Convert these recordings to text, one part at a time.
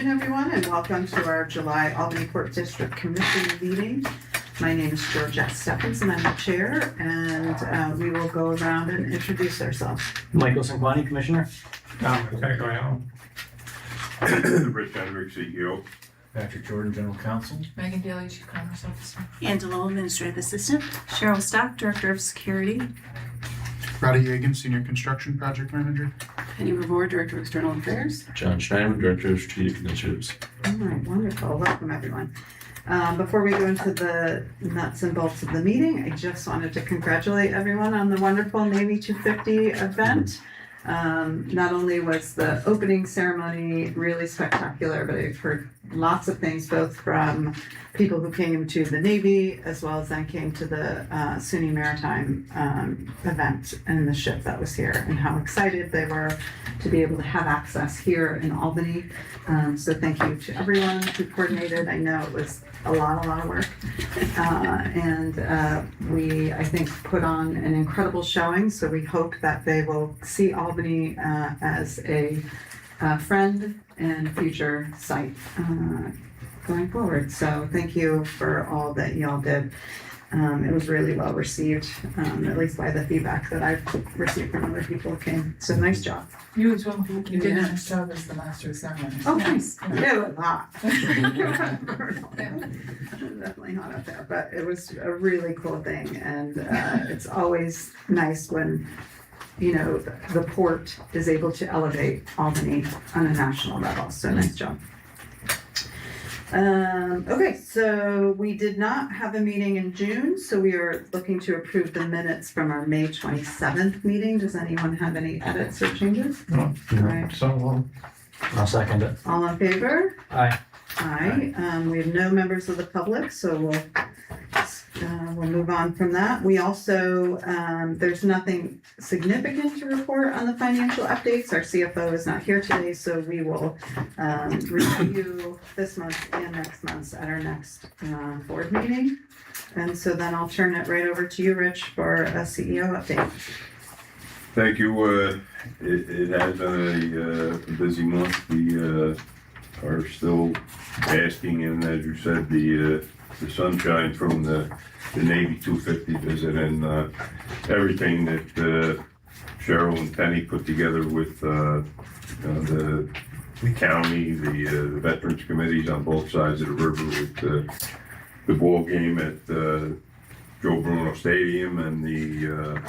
afternoon, everyone, and welcome to our July Albany Port District Commission meeting. My name is Georgette Stephens, and I'm the chair, and we will go around and introduce ourselves. Michael Sanquani, Commissioner. Lieutenant Colonel. Rich Hendrick, CEO. Patrick Jordan, General Counsel. Megan Daly, Chief Commerce Officer. Angela, Administrative Assistant. Cheryl Stock, Director of Security. Roddy Yagan, Senior Construction Project Manager. Penny Revore, Director of External Affairs. John Schneider, Director of Strategic Initiatives. All right, wonderful. Welcome, everyone. Before we go into the nuts and bolts of the meeting, I just wanted to congratulate everyone on the wonderful Navy 250 event. Not only was the opening ceremony really spectacular, but I've heard lots of things both from people who came to the Navy as well as then came to the SUNY Maritime event and the ship that was here, and how excited they were to be able to have access here in Albany. So thank you to everyone who coordinated. I know it was a lot of work. We, I think, put on an incredible showing, so we hope that they will see Albany as a friend and future site going forward. So thank you for all that y'all did. It was really well received, at least by the feedback that I've received from other people who came. So nice job. You as well. You did a nice job as the master of ceremonies. Oh, nice. Yeah. Yeah, a lot. Definitely not up there, but it was a really cool thing, and it's always nice when, you know, the port is able to elevate Albany on a national level. So nice job. Okay, so we did not have a meeting in June, so we are looking to approve the minutes from our May 27th meeting. Does anyone have any edits or changes? No. Right. So, I'll second it. All in favor? Aye. Aye. We have no members of the public, so we'll move on from that. We also, there's nothing significant to report on the financial updates. Our CFO is not here today, so we will review this month and next month at our next board meeting. And so then I'll turn it right over to you, Rich, for a CEO update. Thank you. It has been a busy month. We are still basking in, as you said, the sunshine from the Navy 250 visit, and everything that Cheryl and Penny put together with the county, the veterans committees on both sides of the river, with the ball game at Joe Bruno Stadium and the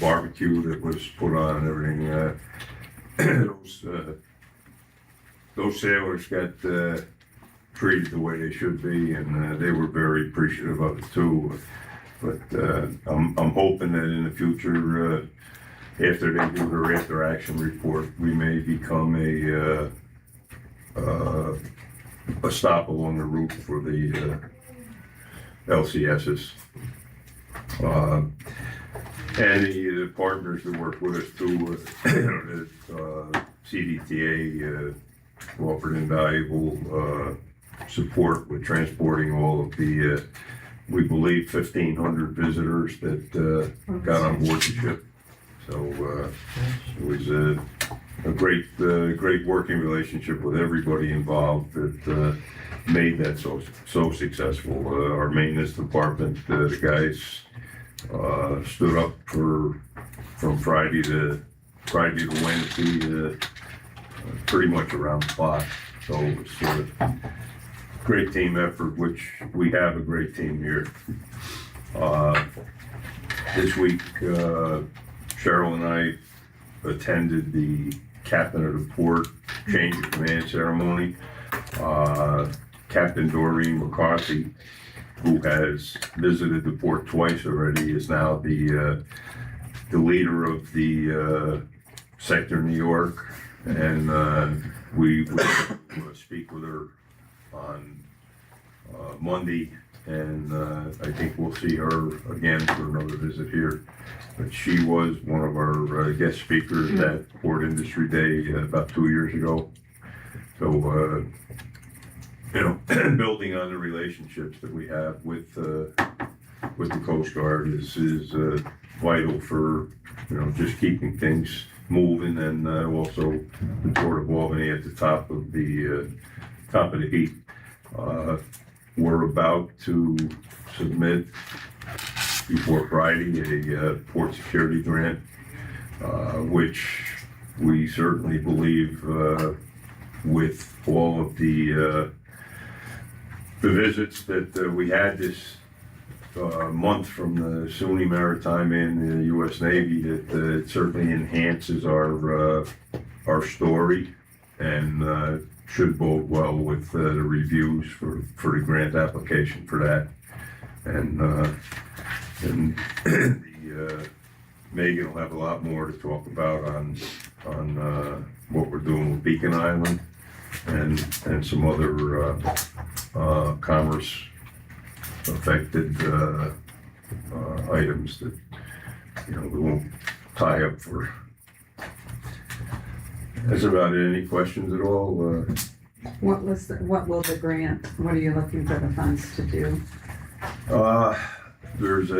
barbecue that was put on and everything. Those sailors got treated the way they should be, and they were very appreciative of it too. But I'm hoping that in the future, after they do their after action report, we may become a stop along the route for the LCSs. And the partners that work with us too, the CDTA offered invaluable support with transporting all of the, we believe, 1,500 visitors that got on board the ship. So it was a great working relationship with everybody involved that made that so successful. Our maintenance department, the guys stood up from Friday to Wednesday, pretty much around the clock. So it was a great team effort, which we have a great team here. This week, Cheryl and I attended the Captain of the Port change of command ceremony. Captain Doreen McCarthy, who has visited the port twice already, is now the leader of the Sector New York, and we will speak with her on Monday, and I think we'll see her again for another visit here. But she was one of our guest speakers at Port Industry Day about 2 years ago. So, building on the relationships that we have with the Coast Guard is vital for just keeping things moving, and also the Port of Albany at the top of the heap. We're about to submit before Friday a port security grant, which we certainly believe with all of the visits that we had this month from the SUNY Maritime and the U.S. Navy, that it certainly enhances our story and should bode well with the reviews for the grant application for that. And Megan will have a lot more to talk about on what we're doing with Beacon Island and some other commerce affected items that, we won't tie up for. That's about it. Any questions at all? What will the grant, what are you looking for the funds to do? There's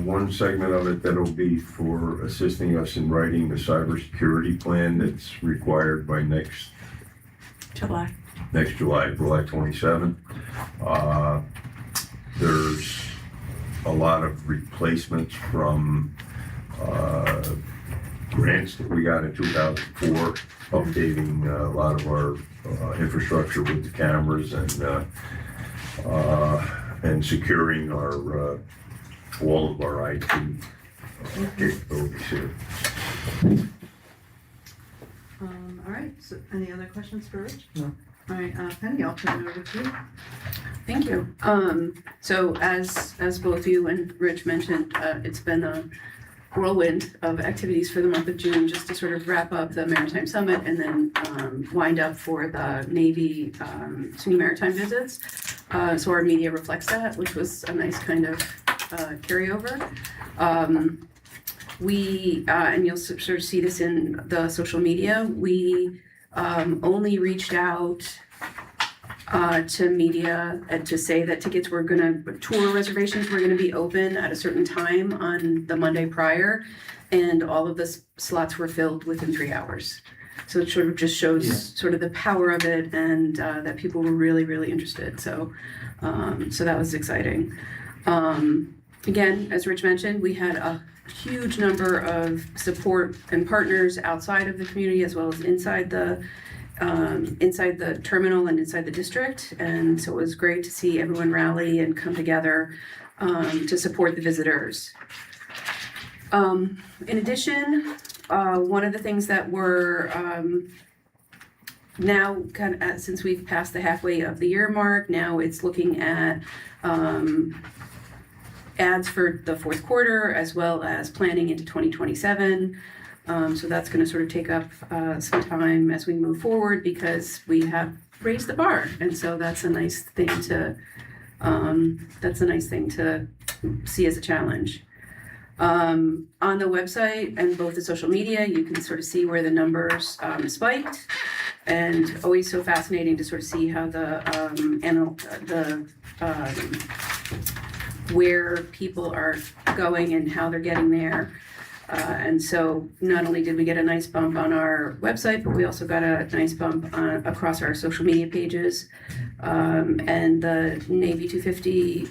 one segment of it that'll be for assisting us in writing the cybersecurity plan that's required by next July, July 27. There's a lot of replacements from grants that we got in 2004, updating a lot of our infrastructure with the cameras and securing our all of our IT capabilities here. All right, so any other questions for Rich? No. All right, Penny, I'll turn it over to you. Thank you. So as both you and Rich mentioned, it's been a whirlwind of activities for the month of June, just to sort of wrap up the Maritime Summit and then wind up for the Navy SUNY Maritime visits. So our media reflects that, which was a nice kind of carryover. And you'll sort of see this in the social media, we only reached out to media and to say that tickets were tour reservations were gonna be open at a certain time on the Monday prior, and all of the slots were filled within 3 hours. So it sort of just shows sort of the power of it, and that people were really, really interested. So that was exciting. Again, as Rich mentioned, we had a huge number of support and partners outside of the community as well as inside the terminal and inside the district, and so it was great to see everyone rally and come together to support the visitors. In addition, one of the things that we're now kind of since we've passed the halfway of the year mark, now it's looking at ads for the fourth quarter as well as planning into 2027. So that's going to sort of take up some time as we move forward, because we have raised the bar, and so that's a nice thing to see as a challenge. On the website and both the social media, you can sort of see where the numbers spiked, and always so fascinating to sort of see how where people are going and how they're getting there. And so not only did we get a nice bump on our website, but we also got a nice bump across our social media pages. And the Navy 250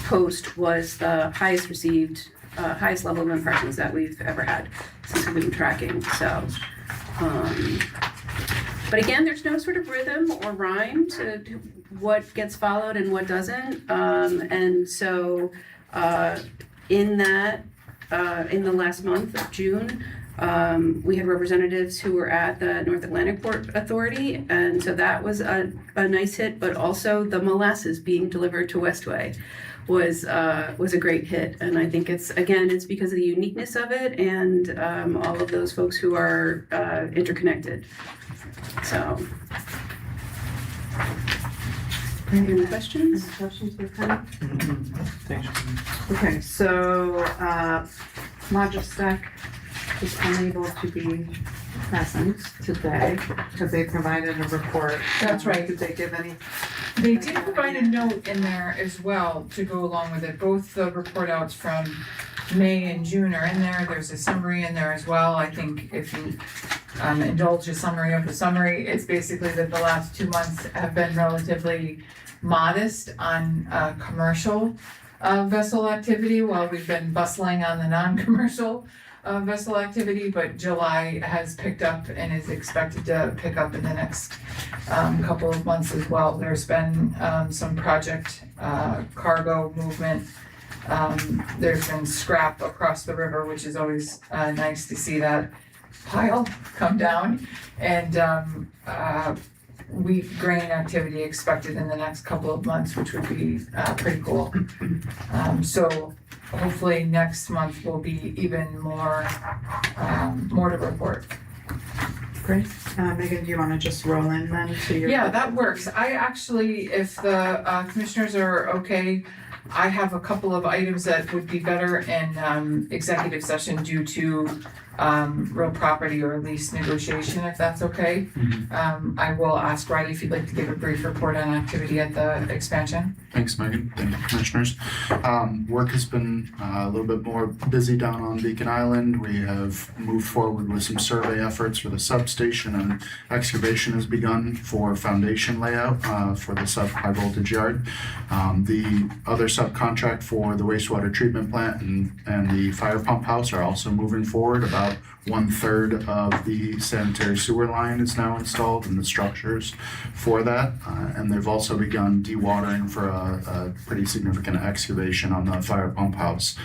post was the highest received, highest level of impressions that we've ever had since we've been tracking. So, but again, there's no sort of rhythm or rhyme to what gets followed and what doesn't. And so in the last month of June, we had representatives who were at the North Atlantic Port Authority, and so that was a nice hit, but also the molasses being delivered to Westway was a great hit. And I think it's because of the uniqueness of it and all of those folks who are interconnected. So, any questions? Any questions for Penny? Thanks. Okay, so Logistec is unable to be present today because they provided a report. That's right. Did they give any They did provide a note in there as well to go along with it. Both the report outs from May and June are in there. There's a summary in there as well. I think if you indulge a summary of the summary, it's basically that the last 2 months have been relatively modest on commercial vessel activity while we've been bustling on the non-commercial vessel activity, but July has picked up and is expected to pick up in the next couple of months as well. There's been some project cargo movement. There's been scrap across the river, which is always nice to see that pile come down. And wheat grain activity expected in the next couple of months, which would be pretty cool. So hopefully next month will be even more to report. Great. Megan, do you want to just roll in then to your? Yeah, that works. I actually, if the commissioners are okay, I have a couple of items that would be better in executive session due to real property or lease negotiation, if that's okay. I will ask Riley if you'd like to give a brief report on activity at the expansion. Thanks, Megan. Thank you, commissioners. Work has been a little bit more busy down on Beacon Island. We have moved forward with some survey efforts for the substation, and excavation has begun for foundation layout for the sub-high voltage yard. The other subcontract for the wastewater treatment plant and the fire pump house are also moving forward. About 1/3 of the sanitary sewer line is now installed in the structures for that. And they've also begun dewatering for a pretty significant excavation on the fire pump house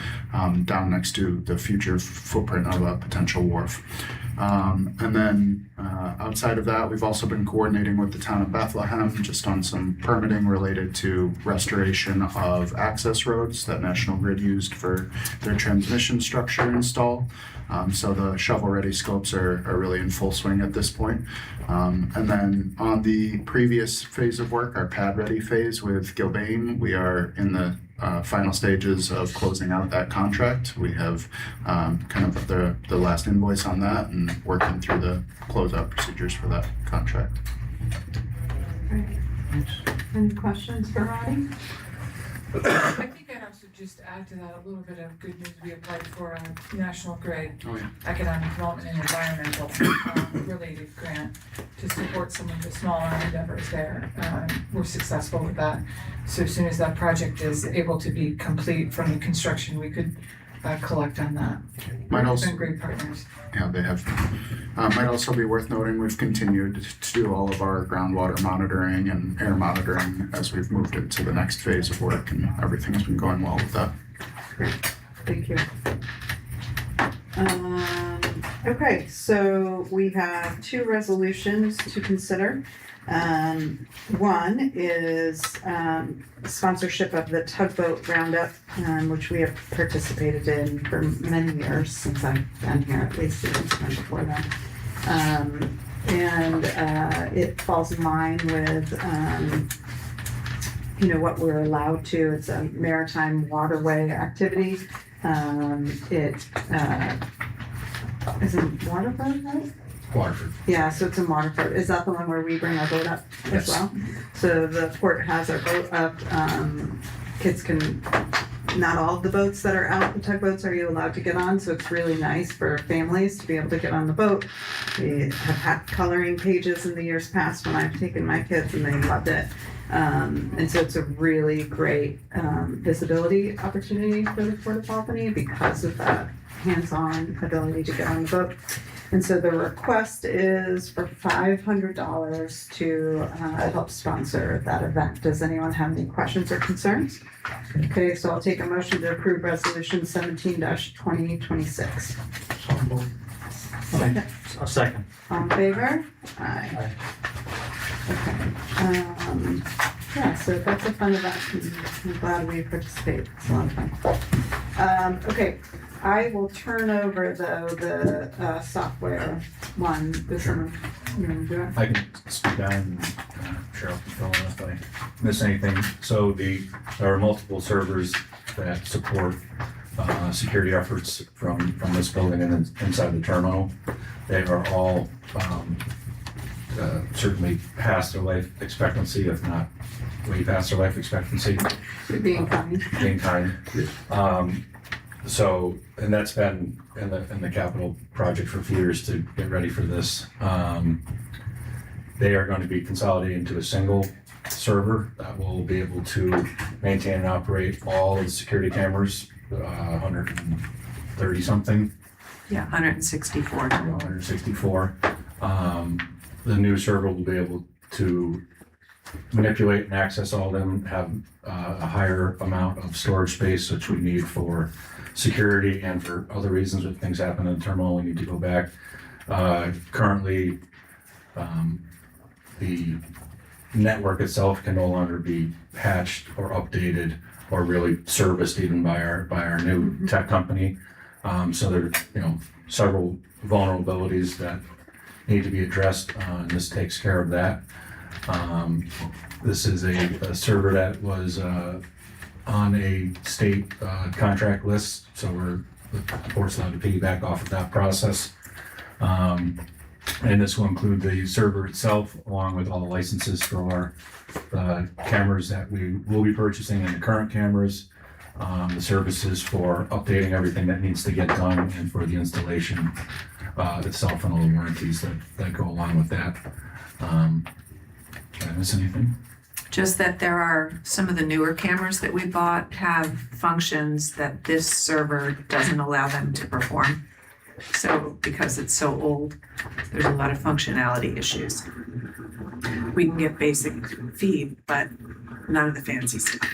down next to the future footprint of a potential wharf. And then outside of that, we've also been coordinating with the town of Bethlehem just on some permitting related to restoration of access roads that National Grid used for their transmission structure install. So the shovel-ready scopes are really in full swing at this point. And then on the previous phase of work, our pad-ready phase with Gilbane, we are in the final stages of closing out that contract. We have kind of the last invoice on that and working through the closeout procedures for that contract. Great. Any questions for Roddy? I think I'd also just add to that a little bit of good news. We applied for a National Grid Oh, yeah. Economic Development and Environmental related grant to support some of the smaller endeavors there. We're successful with that. So as soon as that project is able to be complete from the construction, we could collect on that. Might We've also, been great partners. yeah, they have. Might also be worth noting we've continued to do all of our groundwater monitoring and air monitoring as we've moved into the next phase of work, and everything has been going well with that. Great. Thank you. Okay, so we have 2 resolutions to consider. One is sponsorship of the tugboat roundup, which we have participated in for many years since I've been here, at least even before that. And it falls in line with what we're allowed to. It's a maritime waterway activity. It is in Waterford, right? Waterford. Yeah, so it's in Waterford. Is that the one where we bring our boat up as Yes. well? So the port has our boat up. Kids can, not all of the boats that are out, the tugboats are you allowed to get on, so it's really nice for families to be able to get on the boat. We have had coloring pages in the years past when I've taken my kids and they loved it. And so it's a really great visibility opportunity for the Port of Albany because of that hands-on ability to get on the boat. And so the request is for $500 to help sponsor that event. Does anyone have any questions or concerns? Okay, so I'll take a motion to approve resolution 17-2026. A second. All in favor? Aye. Okay. Yeah, so that's a fun event. I'm glad we participated. It's a lot of fun. Okay, I will turn over though the software one. Does someone you want to do it? I can speak down and Cheryl can fill in if I miss anything. So there are multiple servers that support security efforts from this building and inside the terminal. They are all certainly past their life expectancy, if not way past their life expectancy, For being kind. being kind. So, and that's been in the capital project for a few years to get ready for this. They are going to be consolidating into a single server that will be able to maintain and operate all of the security cameras, 130 something. Yeah, 164. 164. The new server will be able to manipulate and access all of them, have a higher amount of storage space, which we need for security and for other reasons. If things happen in the terminal, we need to go back. Currently, the network itself can no longer be patched or updated or really serviced even by our new tech company. So there are, several vulnerabilities that need to be addressed, and this takes care of that. This is a server that was on a state contract list, so we're the port's allowed to piggyback off of that process. And this will include the server itself, along with all the licenses for our cameras that we will be purchasing and the current cameras, the services for updating everything that needs to get done, and for the installation itself and all the warranties that go along with that. Did I miss anything? Just that there are some of the newer cameras that we bought have functions that this server doesn't allow them to perform. So because it's so old, there's a lot of functionality issues. We can get basic feed, but none of the fancy stuff.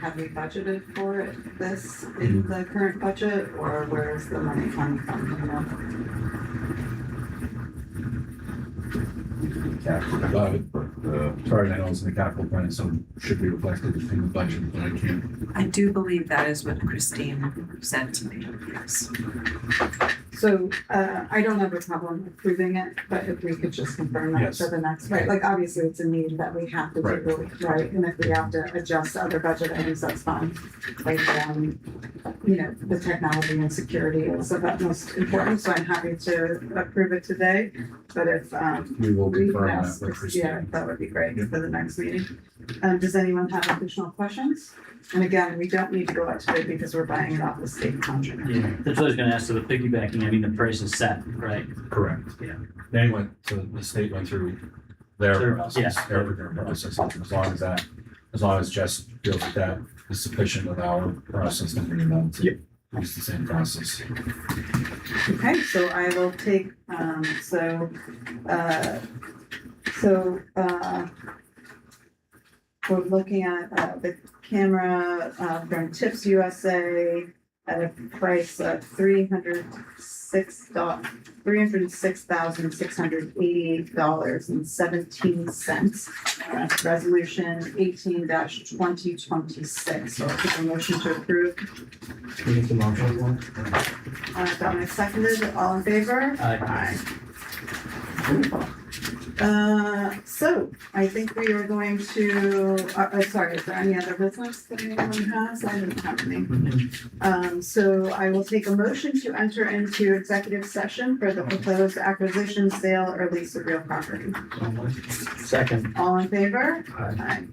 Have we budgeted for this in the current budget, or where is the money coming from? Capital above it, but as far as I know, it's in the capital plan, so it should be reflected in the budget, but I can't. I do believe that is what Christine said to me, yes. So, I don't have a problem approving it, but if we could just confirm that Yes. for the next, right, like, obviously, it's a need that we have to Right. do, right? And if we have to adjust other budget items, that's fine. Like, the technology and security is of utmost importance, so I'm happy to approve it today. But if, We will we confirm can that ask, with yeah, Christine. that would be great for the next meeting. Does anyone have additional questions? And again, we don't need to go out to bid because we're buying it off the state contract. Yeah, that's what I was gonna ask, so the piggybacking, the price is set, right? Correct. Yeah. They went, so the state went through their Sure, process, yeah. their process, as long as Jess feels that is sufficient with our process, then we're about to use the same process. Okay, so I will take, we're looking at the camera from Tips USA at a price of $306,688.17. Resolution 18-2026. So I'll take a motion to approve. Make the motion. Dominic seconded, all in favor? Aye. So I think we are going to, sorry, is there any other business that anyone has? I didn't have any. So I will take a motion to enter into executive session for the proposed acquisition, sale, or lease of real property. Second. All in favor? Aye. Aye.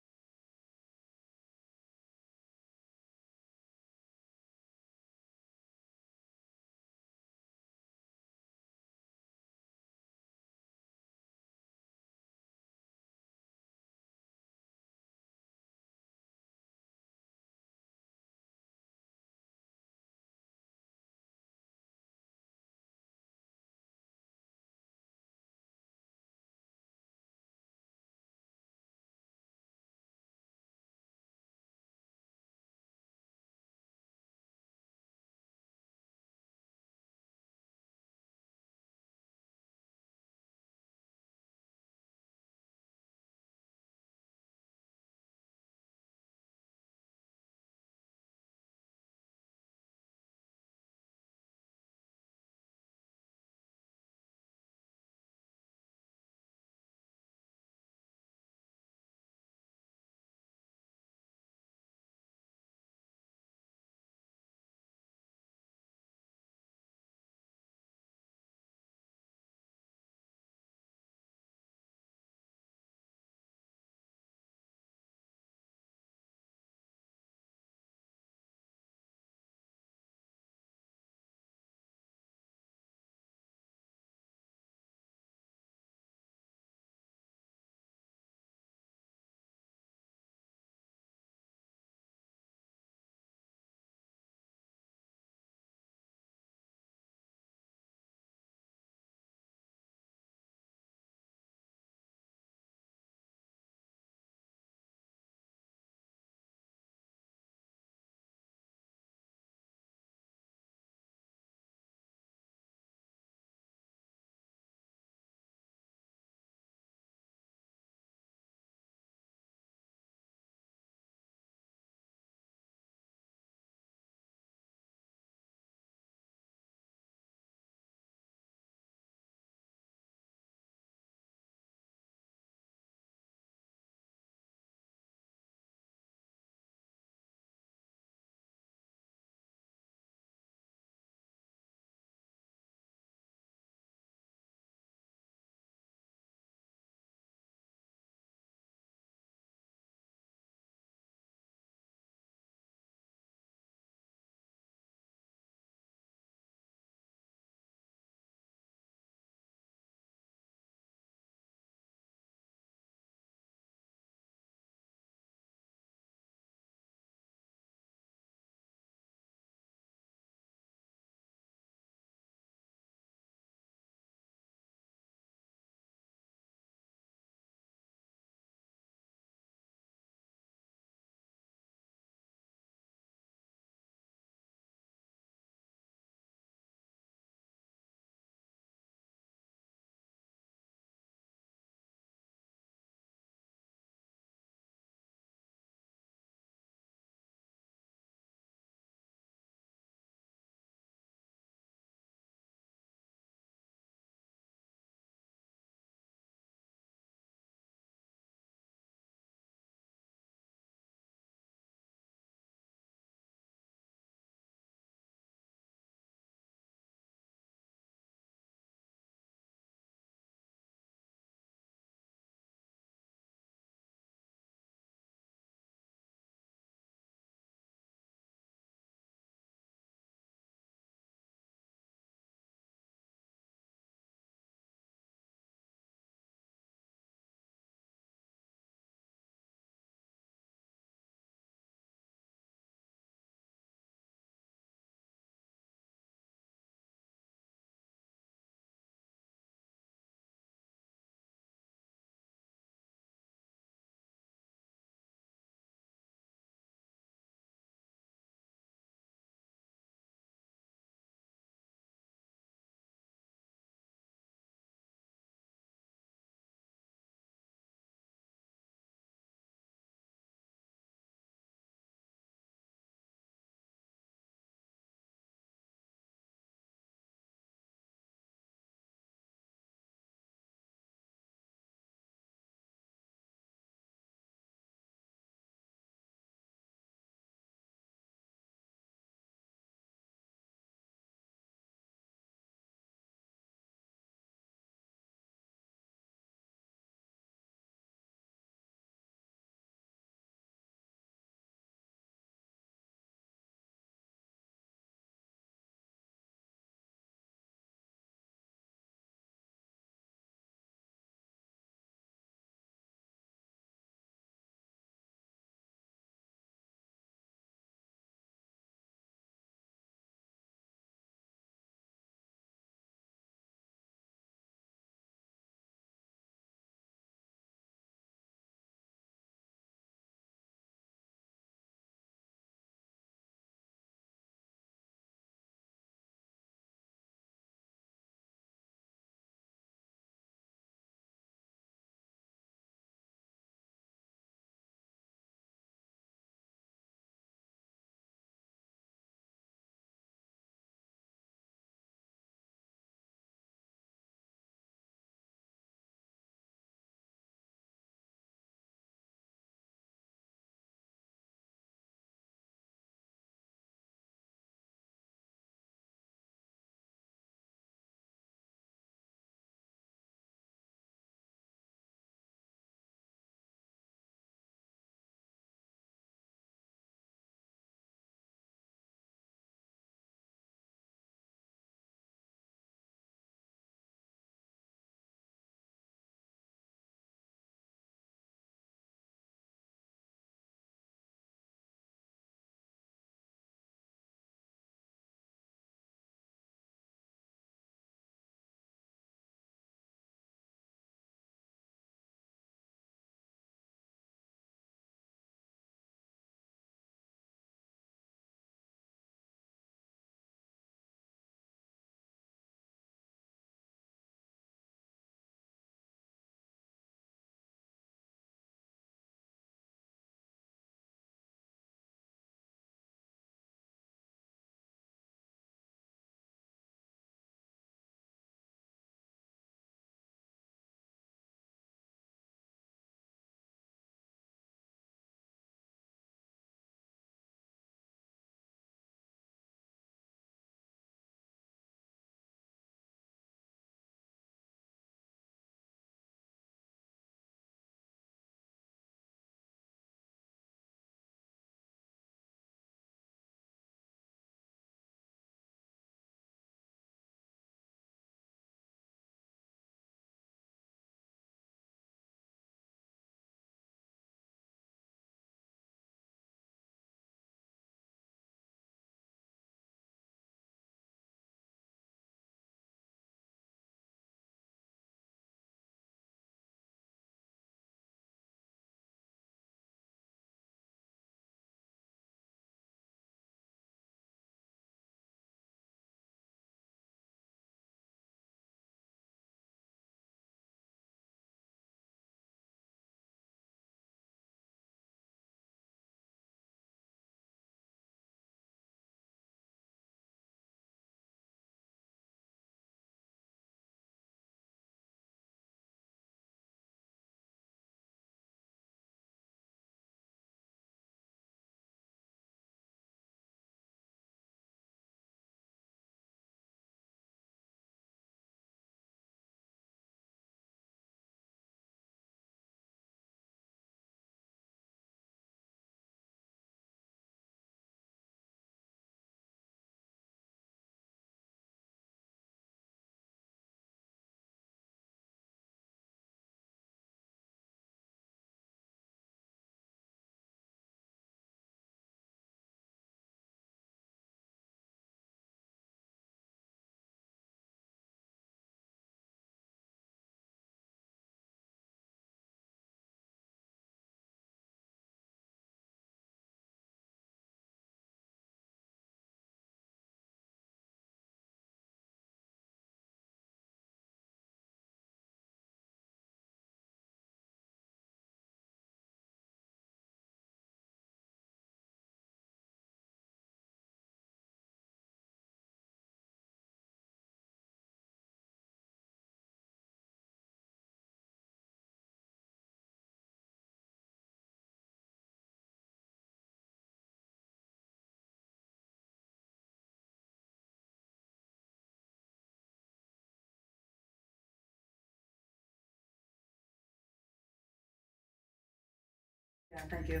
Yeah, thank you.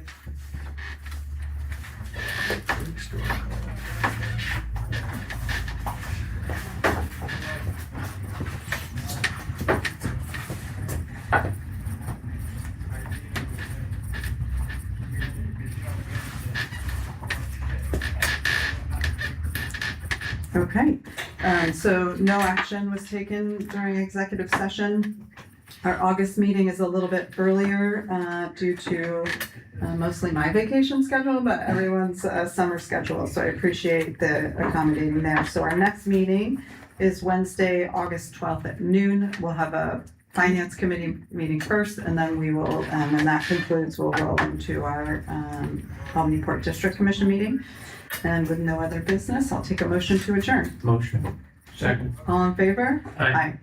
Okay, so no action was taken during executive session. Our August meeting is a little bit earlier due to mostly my vacation schedule, but everyone's summer schedule, so I appreciate the accommodating there. So our next meeting is Wednesday, August 12th at noon. We'll have a finance committee meeting first, and then we will, when that concludes, we'll roll into our Albany Port District Commission meeting. And with no other business, I'll take a motion to adjourn. Motion. Second. All in favor? Aye.